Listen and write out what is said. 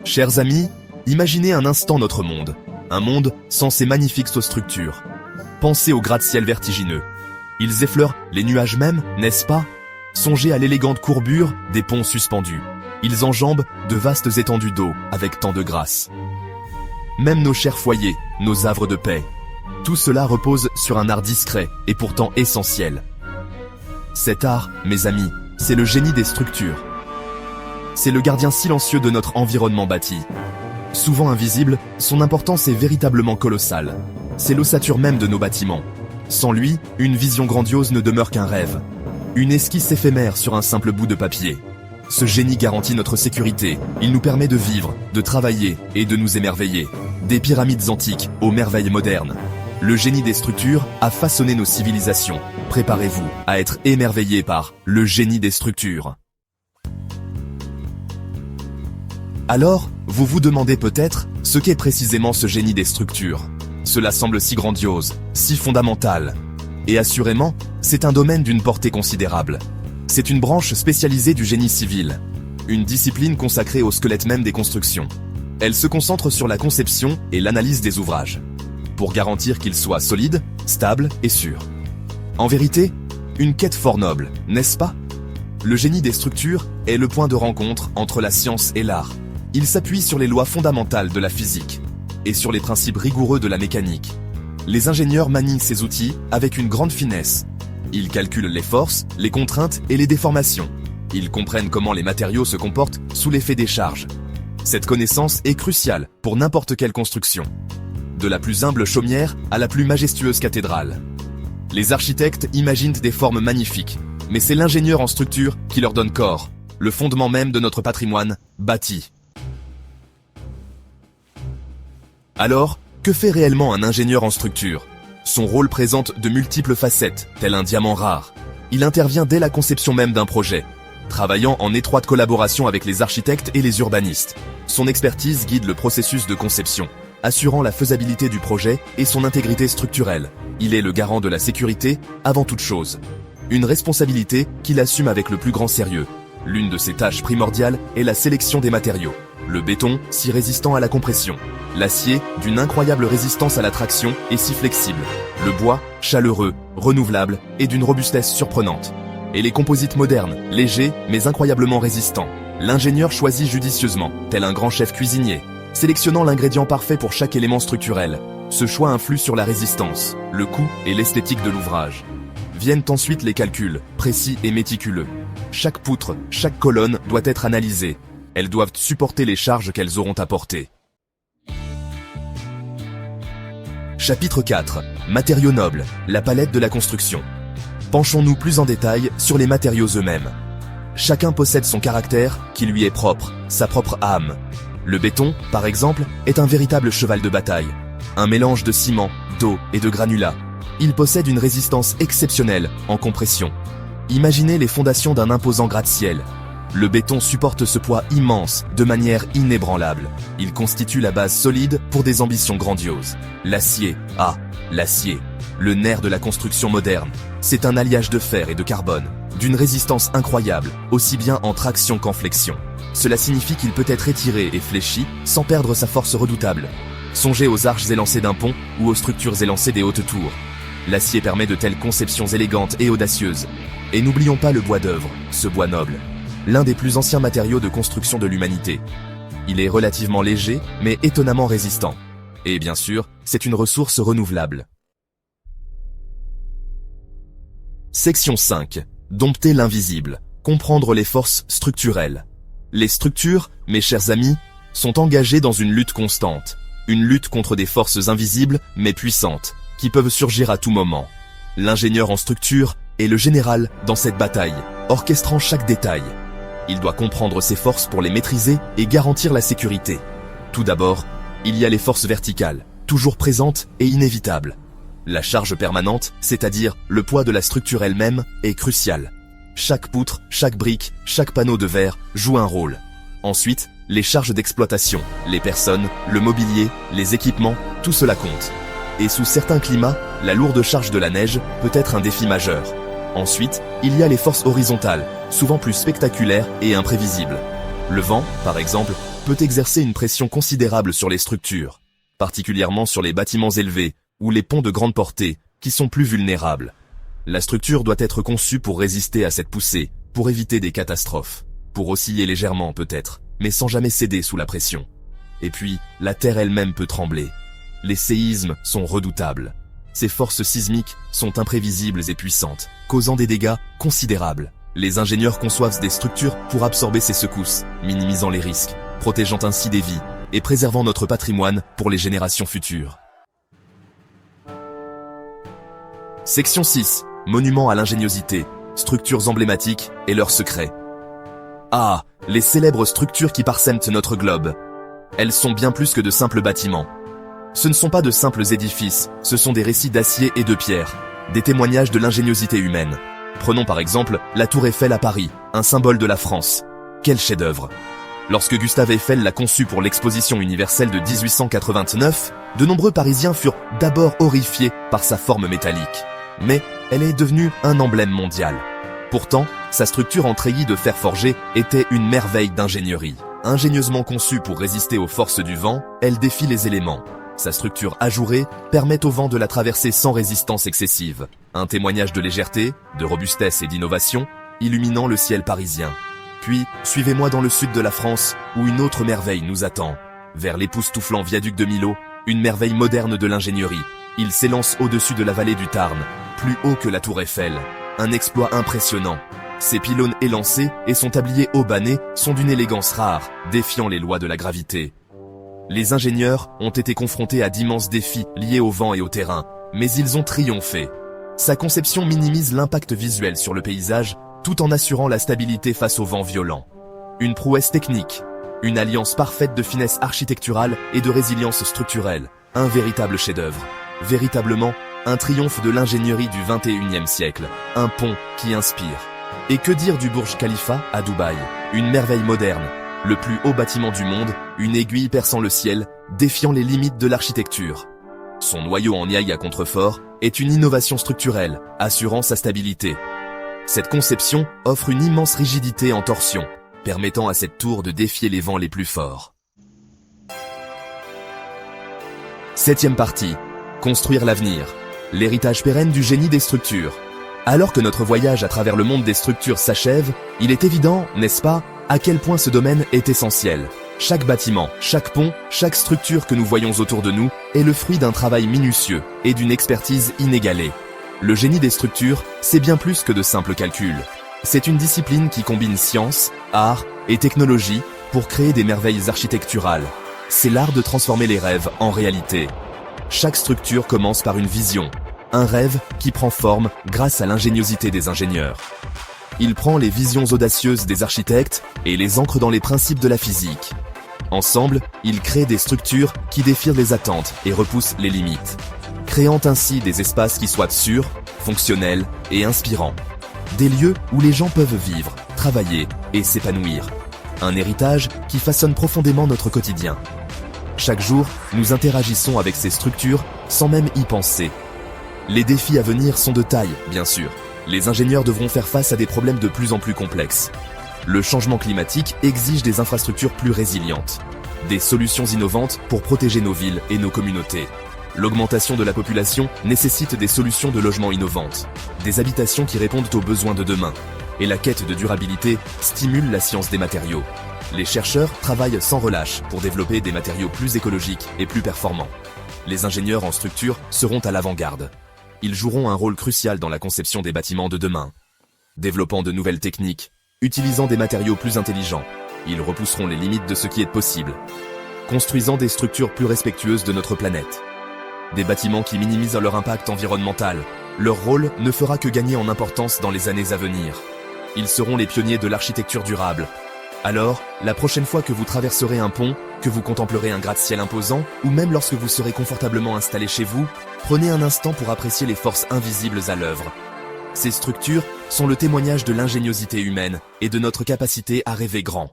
Chers amis, imaginez un instant notre monde. Un monde sans ces magnifiques structures. Pensez aux gratte-ciel vertigineux. Ils effleurent les nuages même, n'est-ce pas? Songez à l'élégante courbure des ponts suspendus. Ils enjambent de vastes étendues d'eau avec tant de grâce. Même nos chers foyers, nos havres de paix. Tout cela repose sur un art discret et pourtant essentiel. Cet art, mes amis, c'est le génie des structures. C'est le gardien silencieux de notre environnement bâti. Souvent invisible, son importance est véritablement colossale. C'est l'ossature même de nos bâtiments. Sans lui, une vision grandiose ne demeure qu'un rêve. Une esquisse éphémère sur un simple bout de papier. Ce génie garantit notre sécurité. Il nous permet de vivre, de travailler et de nous émerveiller. Des pyramides antiques aux merveilles modernes. Le génie des structures a façonné nos civilisations. Préparez-vous à être émerveillés par le génie des structures. Alors, vous vous demandez peut-être ce qu'est précisément ce génie des structures. Cela semble si grandiose, si fondamental. Et assurément, c'est un domaine d'une portée considérable. C'est une branche spécialisée du génie civil. Une discipline consacrée au squelette même des constructions. Elle se concentre sur la conception et l'analyse des ouvrages. Pour garantir qu'ils soient solides, stables et sûrs. En vérité, une quête fort noble, n'est-ce pas? Le génie des structures est le point de rencontre entre la science et l'art. Il s'appuie sur les lois fondamentales de la physique et sur les principes rigoureux de la mécanique. Les ingénieurs manient ces outils avec une grande finesse. Ils calculent les forces, les contraintes et les déformations. Ils comprennent comment les matériaux se comportent sous l'effet des charges. Cette connaissance est cruciale pour n'importe quelle construction. De la plus humble chaumière à la plus majestueuse cathédrale. Les architectes imaginent des formes magnifiques, mais c'est l'ingénieur en structure qui leur donne corps, le fondement même de notre patrimoine bâti. Alors, que fait réellement un ingénieur en structure? Son rôle présente de multiples facettes, tel un diamant rare. Il intervient dès la conception même d'un projet, travaillant en étroite collaboration avec les architectes et les urbanistes. Son expertise guide le processus de conception, assurant la faisabilité du projet et son intégrité structurelle. Il est le garant de la sécurité avant toute chose. Une responsabilité qu'il assume avec le plus grand sérieux. L'une de ses tâches primordiales est la sélection des matériaux. Le béton, si résistant à la compression. L'acier, d'une incroyable résistance à la traction et si flexible. Le bois, chaleureux, renouvelable et d'une robustesse surprenante. Et les composites modernes, légers mais incroyablement résistants. L'ingénieur choisit judicieusement, tel un grand chef cuisinier, sélectionnant l'ingrédient parfait pour chaque élément structurel. Ce choix influe sur la résistance, le coût et l'esthétique de l'ouvrage. Viennent ensuite les calculs, précis et méticuleux. Chaque poutre, chaque colonne doit être analysée. Elles doivent supporter les charges qu'elles auront à porter. Chapitre 4. Matériaux nobles, la palette de la construction. Penchons-nous plus en détail sur les matériaux eux-mêmes. Chacun possède son caractère qui lui est propre, sa propre âme. Le béton, par exemple, est un véritable cheval de bataille. Un mélange de ciment, d'eau et de granulats. Il possède une résistance exceptionnelle en compression. Imaginez les fondations d'un imposant gratte-ciel. Le béton supporte ce poids immense de manière inébranlable. Il constitue la base solide pour des ambitions grandioses. L'acier, l'acier, le nerf de la construction moderne. C'est un alliage de fer et de carbone, d'une résistance incroyable, aussi bien en traction qu'en flexion. Cela signifie qu'il peut être étiré et fléchi sans perdre sa force redoutable. Songez aux arches élancées d'un pont ou aux structures élancées des hautes tours. L'acier permet de telles conceptions élégantes et audacieuses. Et n'oublions pas le bois d'œuvre, ce bois noble. L'un des plus anciens matériaux de construction de l'humanité. Il est relativement léger, mais étonnamment résistant. Et bien sûr, c'est une ressource renouvelable. Section 5. Dompter l'invisible. Comprendre les forces structurelles. Les structures, mes chers amis, sont engagées dans une lutte constante. Une lutte contre des forces invisibles, mais puissantes, qui peuvent surgir à tout moment. L'ingénieur en structure est le général dans cette bataille, orchestrant chaque détail. Il doit comprendre ces forces pour les maîtriser et garantir la sécurité. Tout d'abord, il y a les forces verticales, toujours présentes et inévitables. La charge permanente, c'est-à-dire le poids de la structure elle-même, est crucial. Chaque poutre, chaque brique, chaque panneau de verre joue un rôle. Ensuite, les charges d'exploitation, les personnes, le mobilier, les équipements, tout cela compte. Et sous certains climats, la lourde charge de la neige peut être un défi majeur. Ensuite, il y a les forces horizontales, souvent plus spectaculaires et imprévisibles. Le vent, par exemple, peut exercer une pression considérable sur les structures, particulièrement sur les bâtiments élevés ou les ponts de grande portée, qui sont plus vulnérables. La structure doit être conçue pour résister à cette poussée, pour éviter des catastrophes, pour osciller légèrement peut-être, mais sans jamais céder sous la pression. Et puis, la terre elle-même peut trembler. Les séismes sont redoutables. Ces forces sismiques sont imprévisibles et puissantes, causant des dégâts considérables. Les ingénieurs conçoivent des structures pour absorber ces secousses, minimisant les risques, protégeant ainsi des vies et préservant notre patrimoine pour les générations futures. Section 6. Monuments à l'ingéniosité, structures emblématiques et leurs secrets. Ah, les célèbres structures qui parsèment notre globe. Elles sont bien plus que de simples bâtiments. Ce ne sont pas de simples édifices, ce sont des récits d'acier et de pierre, des témoignages de l'ingéniosité humaine. Prenons par exemple la Tour Eiffel à Paris, un symbole de la France. Quel chef-d'œuvre! Lorsque Gustave Eiffel l'a conçue pour l'exposition universelle de 1889, de nombreux Parisiens furent d'abord horrifiés par sa forme métallique. Mais elle est devenue un emblème mondial. Pourtant, sa structure en treillis de fer forgé était une merveille d'ingénierie. Ingénieusement conçue pour résister aux forces du vent, elle défie les éléments. Sa structure ajourée permet au vent de la traverser sans résistance excessive. Un témoignage de légèreté, de robustesse et d'innovation, illuminant le ciel parisien. Puis, suivez-moi dans le sud de la France, où une autre merveille nous attend. Vers l'époustouflant viaduc de Millau, une merveille moderne de l'ingénierie. Il s'élance au-dessus de la vallée du Tarn, plus haut que la Tour Eiffel. Un exploit impressionnant. Ses pylônes élancés et son tablier haubané sont d'une élégance rare, défiant les lois de la gravité. Les ingénieurs ont été confrontés à d'immenses défis liés au vent et au terrain, mais ils ont triomphé. Sa conception minimise l'impact visuel sur le paysage, tout en assurant la stabilité face au vent violent. Une prouesse technique, une alliance parfaite de finesse architecturale et de résilience structurelle, un véritable chef-d'œuvre. Véritablement, un triomphe de l'ingénierie du XXIe siècle, un pont qui inspire. Et que dire du Burj Khalifa à Dubaï, une merveille moderne, le plus haut bâtiment du monde, une aiguille perçant le ciel, défiant les limites de l'architecture. Son noyau en écaille à contrefort est une innovation structurelle, assurant sa stabilité. Cette conception offre une immense rigidité en torsion, permettant à cette tour de défier les vents les plus forts. Septième partie. Construire l'avenir. L'héritage pérenne du génie des structures. Alors que notre voyage à travers le monde des structures s'achève, il est évident, n'est-ce pas, à quel point ce domaine est essentiel. Chaque bâtiment, chaque pont, chaque structure que nous voyons autour de nous est le fruit d'un travail minutieux et d'une expertise inégalée. Le génie des structures, c'est bien plus que de simples calculs. C'est une discipline qui combine science, art et technologie pour créer des merveilles architecturales. C'est l'art de transformer les rêves en réalité. Chaque structure commence par une vision, un rêve qui prend forme grâce à l'ingéniosité des ingénieurs. Il prend les visions audacieuses des architectes et les ancre dans les principes de la physique. Ensemble, ils créent des structures qui défient les attentes et repoussent les limites, créant ainsi des espaces qui soient sûrs, fonctionnels et inspirants. Des lieux où les gens peuvent vivre, travailler et s'épanouir. Un héritage qui façonne profondément notre quotidien. Chaque jour, nous interagissons avec ces structures sans même y penser. Les défis à venir sont de taille, bien sûr. Les ingénieurs devront faire face à des problèmes de plus en plus complexes. Le changement climatique exige des infrastructures plus résilientes, des solutions innovantes pour protéger nos villes et nos communautés. L'augmentation de la population nécessite des solutions de logement innovantes, des habitations qui répondent aux besoins de demain. Et la quête de durabilité stimule la science des matériaux. Les chercheurs travaillent sans relâche pour développer des matériaux plus écologiques et plus performants. Les ingénieurs en structure seront à l'avant-garde. Ils joueront un rôle crucial dans la conception des bâtiments de demain. Développant de nouvelles techniques, utilisant des matériaux plus intelligents, ils repousseront les limites de ce qui est possible. Construisant des structures plus respectueuses de notre planète. Des bâtiments qui minimisent leur impact environnemental. Leur rôle ne fera que gagner en importance dans les années à venir. Ils seront les pionniers de l'architecture durable. Alors, la prochaine fois que vous traverserez un pont, que vous contemplerez un gratte-ciel imposant, ou même lorsque vous serez confortablement installé chez vous, prenez un instant pour apprécier les forces invisibles à l'œuvre. Ces structures sont le témoignage de l'ingéniosité humaine et de notre capacité à rêver grand.